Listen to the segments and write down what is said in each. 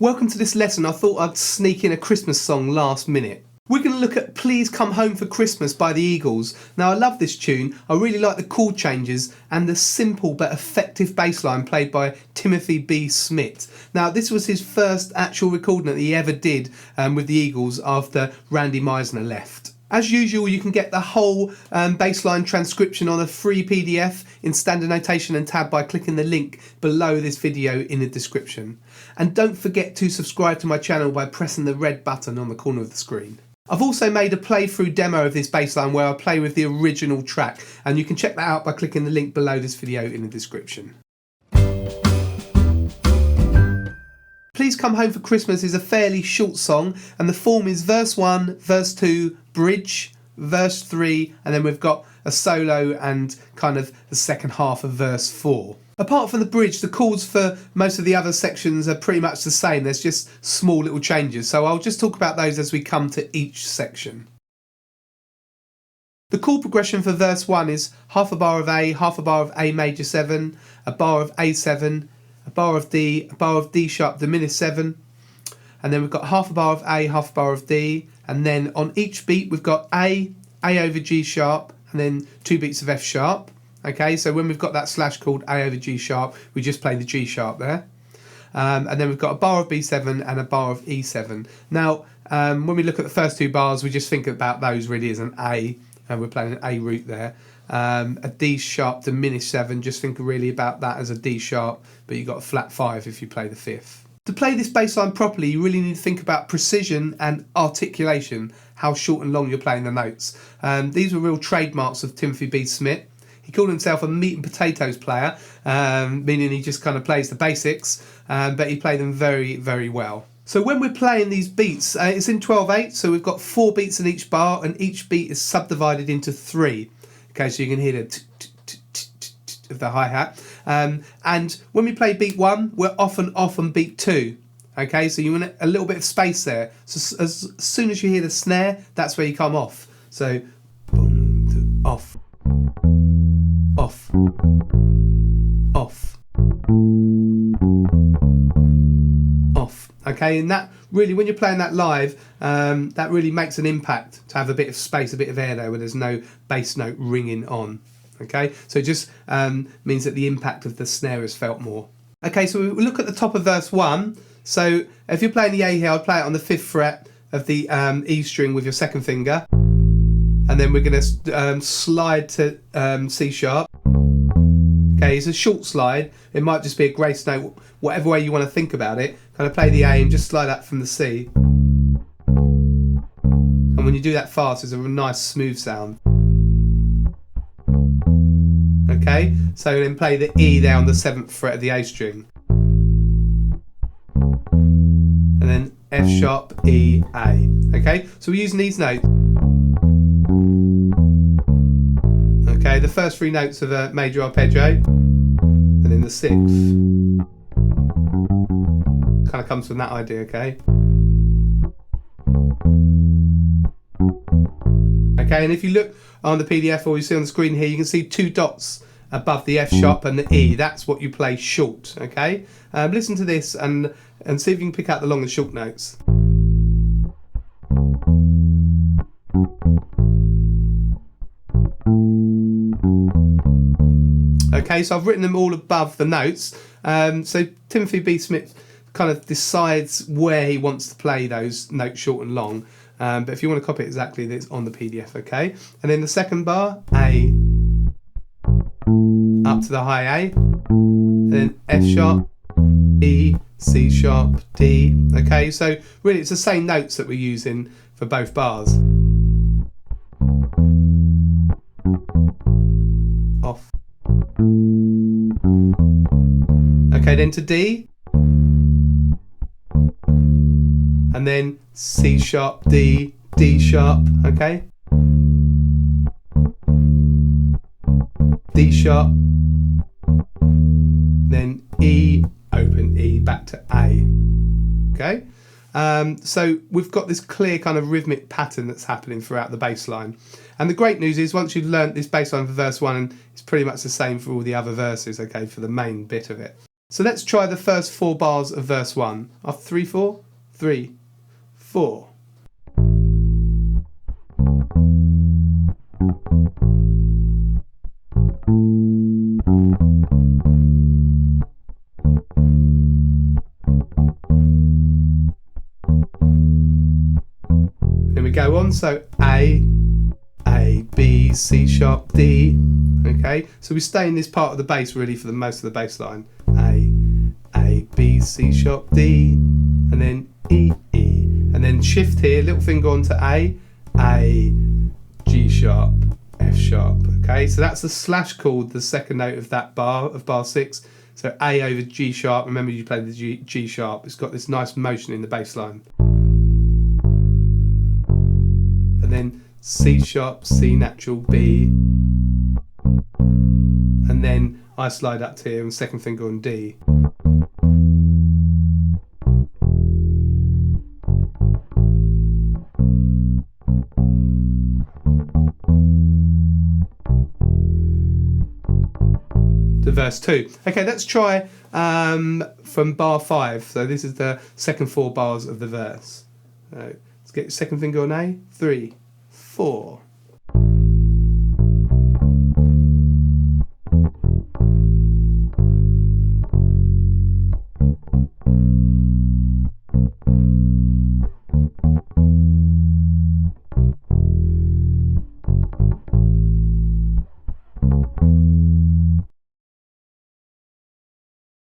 Welcome to this lesson. I thought I'd sneak in a Christmas song last minute. We're going to look at Please Come Home for Christmas by the Eagles. Now I love this tune, I really like the chord changes and the simple but effective bass line played by Timothy B. Schmit. Now this was his first actual recording that he ever did with the Eagles after Randy Meisner left. As usual, you can get the whole bassline transcription on a free PDF in standard notation and tab by clicking the link below this video in the description. And don't forget to subscribe to my channel by pressing the red button on the corner of the screen. I've also made a playthrough demo of this bassline where I play with the original track, and you can check that out by clicking the link below this video in the description. Please Come Home for Christmas is a fairly short song, and the form is verse 1, verse 2, bridge, verse 3, and then we've got a solo and kind of the second half of verse 4. Apart from the bridge, the chords for most of the other sections are pretty much the same. There's just small little changes, so I'll just talk about those as we come to each section. The chord progression for verse 1 is half a bar of A, half a bar of A major 7, a bar of A7, a bar of D, a bar of D sharp diminished 7, and then we've got half a bar of A, half a bar of D, and then on each beat we've got A over G sharp, and then 2 beats of F sharp. Okay, so when we've got that slash called A over G sharp, we just play the G sharp there. And then we've got a bar of B7 and a bar of E7. Now, when we look at the first 2 bars, we just think about those really as an A, and we're playing an A root there. A D sharp diminished 7, just think really about that as a D sharp, but you've got a flat 5 if you play the 5th. To play this bass line properly, you really need to think about precision and articulation, how short and long you're playing the notes. These were real trademarks of Timothy B. Schmit. He called himself a meat and potatoes player, meaning he just kind of plays the basics, but he played them very, very well. So when we're playing these beats, it's in 12/8, so we've got 4 beats in each bar, and each beat is subdivided into 3. Okay, so you can hear the of the hi-hat. And when we play beat 1, we're often off on beat 2. Okay, so you want a little bit of space there. So as soon as you hear the snare, that's where you come off. So off, off, off, off. Okay, and that really, when you're playing that live, that really makes an impact to have a bit of space, a bit of air there where there's no bass note ringing on. Okay, so it just means that the impact of the snare is felt more. Okay, so we look at the top of verse 1. So if you're playing the A here, I'd play it on the 5th fret of the E string with your 2nd finger. And then we're going to slide to C sharp. Okay, it's a short slide. It might just be a grace note, whatever way you want to think about it. Kind of play the A and just slide up from the C. And when you do that fast, it's a nice smooth sound. Okay, so then play the E there on the 7th fret of the A string. And then F sharp, E, A. Okay, so we're using these notes. Okay, the first 3 notes of a major arpeggio, and then the 6th. Kind of comes from that idea, okay? Okay, and if you look on the PDF or you see on the screen here, you can see 2 dots above the F sharp and the E. That's what you play short, okay? Listen to this and see if you can pick out the long and short notes. Okay, so I've written them all above the notes. So Timothy B. Schmit kind of decides where he wants to play those notes short and long. But if you want to copy it exactly, it's on the PDF, okay? And then the 2nd bar, A, up to the high A, and then F sharp, E, C sharp, D. Okay, so really it's the same notes that we're using for both bars. Off. Okay, then to D, and then C sharp, D, D sharp, okay? D sharp, then E, open E, back to A, okay? So we've got this clear kind of rhythmic pattern that's happening throughout the bass line. And the great news is once you've learnt this bass line for verse 1, it's pretty much the same for all the other verses, okay, for the main bit of it. So let's try the first 4 bars of verse 1. After 3, 4, 3, 4. Then we go on, so A, B, C sharp, D. Okay, so we stay in this part of the bass really for the most of the bass line. A, B, C sharp, D, and then E, and then shift here, little finger onto A, G sharp, F sharp. Okay, so that's the slash chord, the second note of that bar, of bar 6. So A over G sharp, remember you play the G sharp, it's got this nice motion in the bass line. And then C sharp, C natural, B, and then I slide up to here and second finger on D. To verse 2. Okay, let's try from bar 5. So this is the second 4 bars of the verse. So let's get your second finger on A. 3, 4.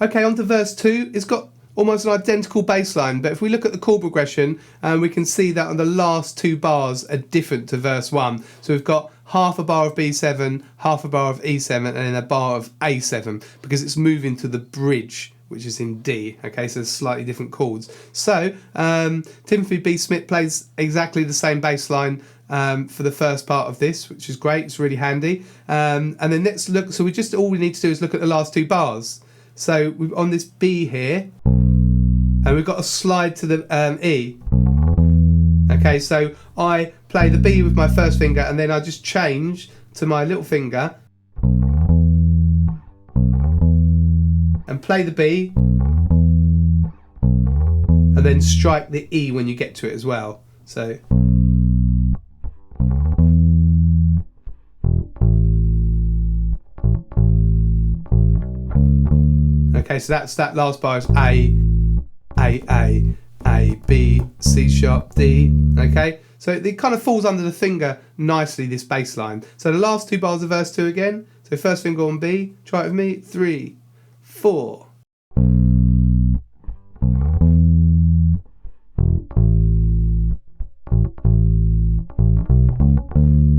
Okay, on to verse 2. It's got almost an identical bass line, but if we look at the chord progression, we can see that on the last 2 bars are different to verse 1. So we've got half a bar of B7, half a bar of E7, and then a bar of A7, because it's moving to the bridge, which is in D. Okay, so slightly different chords. So Timothy B. Schmit plays exactly the same bass line for the first part of this, which is great. It's really handy. And then let's look. So all we need to do is look at the last 2 bars. So we're on this B here, and we've got a slide to the E. Okay, so I play the B with my first finger, and then I just change to my little finger and play the B, and then strike the E when you get to it as well. So okay, so that's that last bar is A, B, C sharp, D. Okay, so it kind of falls under the finger nicely, this bass line. So the last 2 bars of verse 2 again. So first finger on B, try it with me, 3, 4.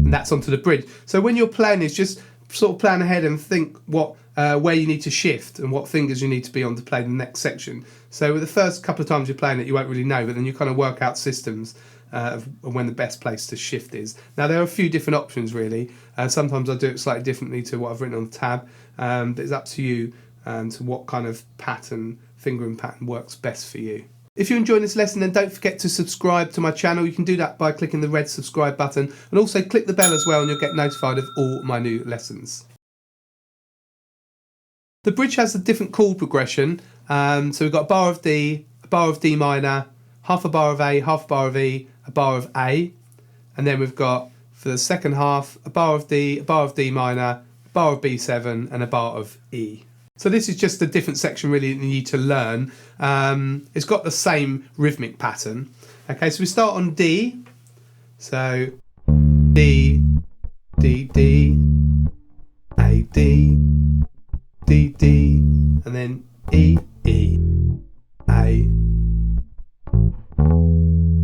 And that's onto the bridge. So when you're playing this, just sort of plan ahead and think where you need to shift and what fingers you need to be on to play the next section. So with the first couple of times you're playing it, you won't really know, but then you kind of work out systems of when the best place to shift is. Now there are a few different options really. Sometimes I do it slightly differently to what I've written on the tab, but it's up to you to what kind of fingering pattern works best for you. If you're enjoying this lesson, then don't forget to subscribe to my channel. You can do that by clicking the red subscribe button, and also click the bell as well, and you'll get notified of all my new lessons. The bridge has a different chord progression. So we've got a bar of D, a bar of D minor, half a bar of A, half a bar of E, a bar of A, and then we've got, for the second half, a bar of D, a bar of D minor, a bar of B7, and a bar of E. So this is just a different section really that you need to learn. It's got the same rhythmic pattern. Okay, so we start on D. So D, D, D, A, D, D, D, and then E, E, A.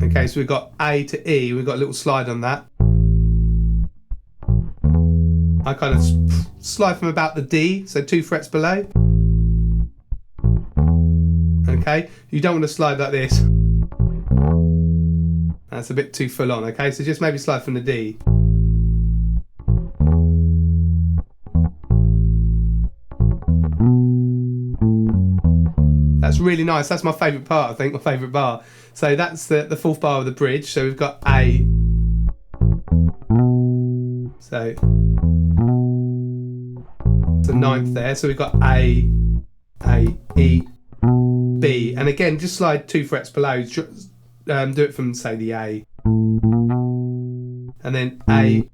Okay, so we've got A to E. We've got a little slide on that. I kind of slide from about the D, so 2 frets below. Okay, you don't want to slide like this. That's a bit too full on, okay? So just maybe slide from the D. That's really nice. That's my favourite part, I think, my favourite bar. So that's the 4th bar of the bridge. So we've got A. So it's the 9th there. So we've got A, A, E, B, and again just slide 2 frets below. Do it from, say, the A, and then A,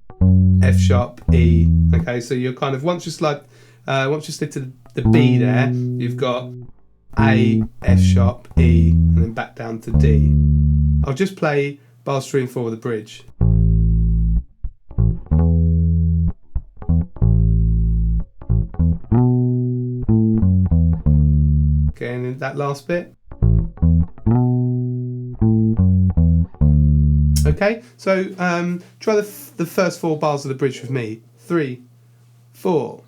F sharp, E. Okay, so you're kind of, once you slid to the B there, you've got A, F sharp, E, and then back down to D. I'll just play bars 3 and 4 with the bridge. Okay, and then that last bit. Okay, so try the first 4 bars of the bridge with me. 3, 4.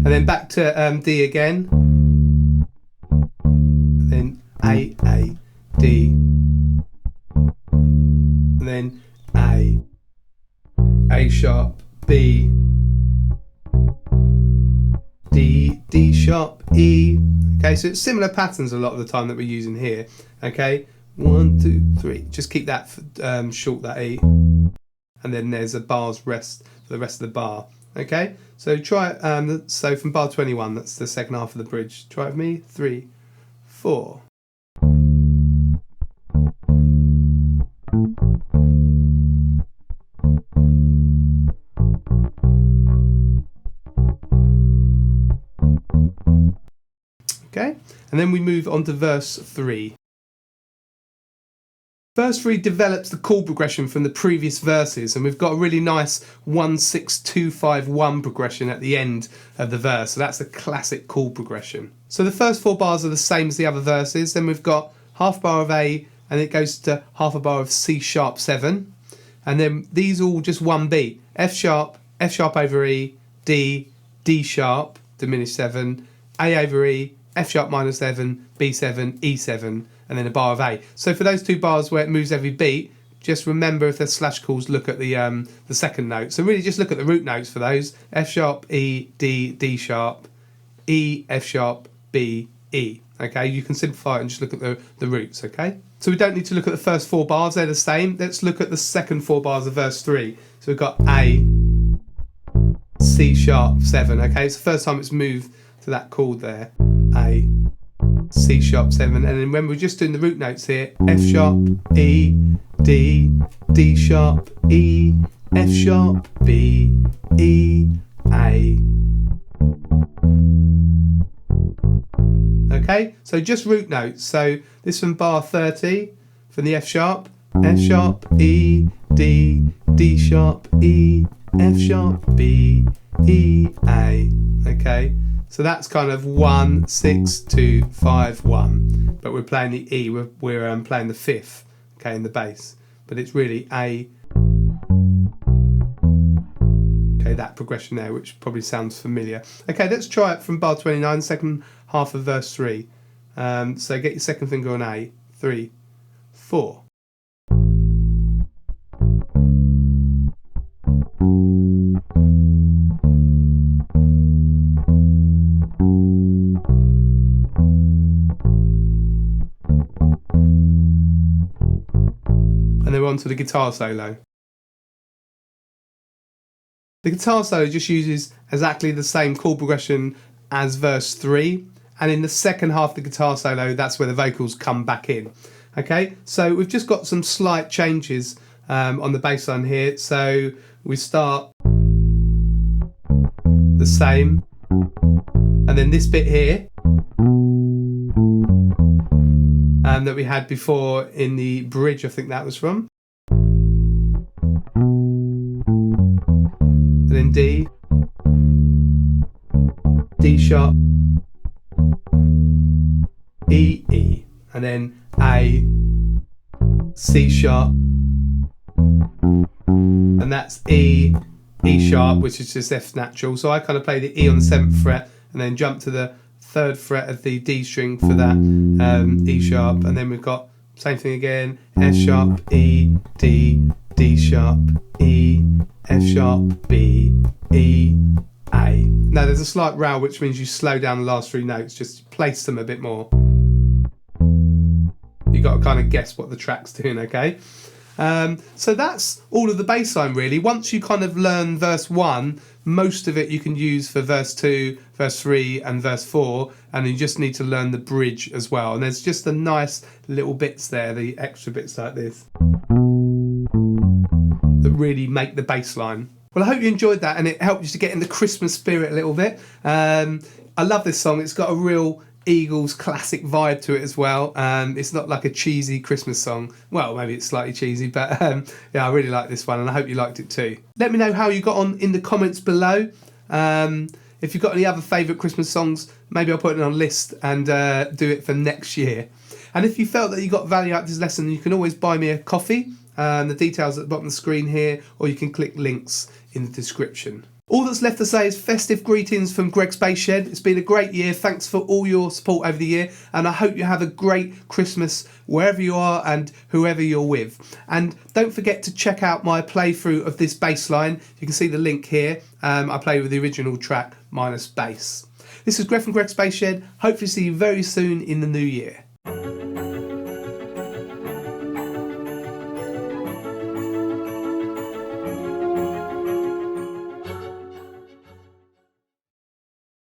And then back to D again. Then A, D. And then A sharp, B, D, D sharp, E. Okay, so it's similar patterns a lot of the time that we're using here. Okay, 1, 2, 3. Just keep that short, that E. And then there's a bar's rest for the rest of the bar. Okay, so try it. So from bar 21, that's the second half of the bridge. Try it with me. 3, 4. Okay, and then we move on to verse 3. Verse 3 develops the chord progression from the previous verses, and we've got a really nice 1-6-2-5-1 progression at the end of the verse. So that's a classic chord progression. So the first 4 bars are the same as the other verses. Then we've got half bar of A, and it goes to half a bar of C sharp 7. And then these are all just one beat. F sharp over E, D, D sharp, diminished 7, A over E, F sharp minor 7, B7, E7, and then a bar of A. So for those 2 bars where it moves every beat, just remember if there's slash calls, look at the second note. So really just look at the root notes for those. F sharp, E, D, D sharp, E, F sharp, B, E. Okay, you can simplify it and just look at the roots, okay? So we don't need to look at the first 4 bars, they're the same. Let's look at the second 4 bars of verse 3. So we've got A, C sharp 7, okay? It's the first time it's moved to that chord there. A, C sharp 7, and then when we're just doing the root notes here, F sharp, E, D, D sharp, E, F sharp, B, E, A. Okay, so just root notes. So this from bar 30, from the F sharp, E, D, D sharp, E, F sharp, B, E, A. Okay. So that's kind of 1, 6, 2, 5, 1. But we're playing the E, we're playing the 5th, okay, in the bass. But it's really A. Okay, that progression there, which probably sounds familiar. Okay, let's try it from bar 29, second half of verse 3. So get your second finger on A. 3, 4. And then we're on to the guitar solo. The guitar solo just uses exactly the same chord progression as verse 3, and in the second half of the guitar solo, that's where the vocals come back in. Okay, so we've just got some slight changes on the bass line here. So we start the same, and then this bit here that we had before in the bridge, I think that was from. And then D, D sharp, E, E, and then A, C sharp, and that's E, E sharp, which is just F natural. So I kind of play the E on the 7th fret and then jump to the 3rd fret of the D string for that E sharp, and then we've got same thing again, F sharp, E, D, D sharp, E, F sharp, B, E, A. Now there's a slight row, which means you slow down the last 3 notes, just place them a bit more. You got to kind of guess what the track's doing, okay? So that's all of the bass line really. Once you kind of learn verse 1, most of it you can use for verse 2, verse 3 and verse 4, and you just need to learn the bridge as well. And there's just the nice little bits there, the extra bits like this, that really make the bass line. Well, I hope you enjoyed that and it helped you to get in the Christmas spirit a little bit. I love this song. It's got a real Eagles classic vibe to it as well. It's not like a cheesy Christmas song. Well, maybe it's slightly cheesy, but yeah, I really like this one and I hope you liked it too. Let me know how you got on in the comments below. If you've got any other favourite Christmas songs, maybe I'll put it on a list and do it for next year. And if you felt that you got value out of this lesson, you can always buy me a coffee. The details at the bottom of the screen here, or you can click links in the description. All that's left to say is festive greetings from Greg's Bass Shed. It's been a great year. Thanks for all your support over the year. And I hope you have a great Christmas wherever you are and whoever you're with. And don't forget to check out my playthrough of this bass line. You can see the link here. I play with the original track minus bass. This is Greg from Greg's Bass Shed. Hopefully see you very soon in the new year.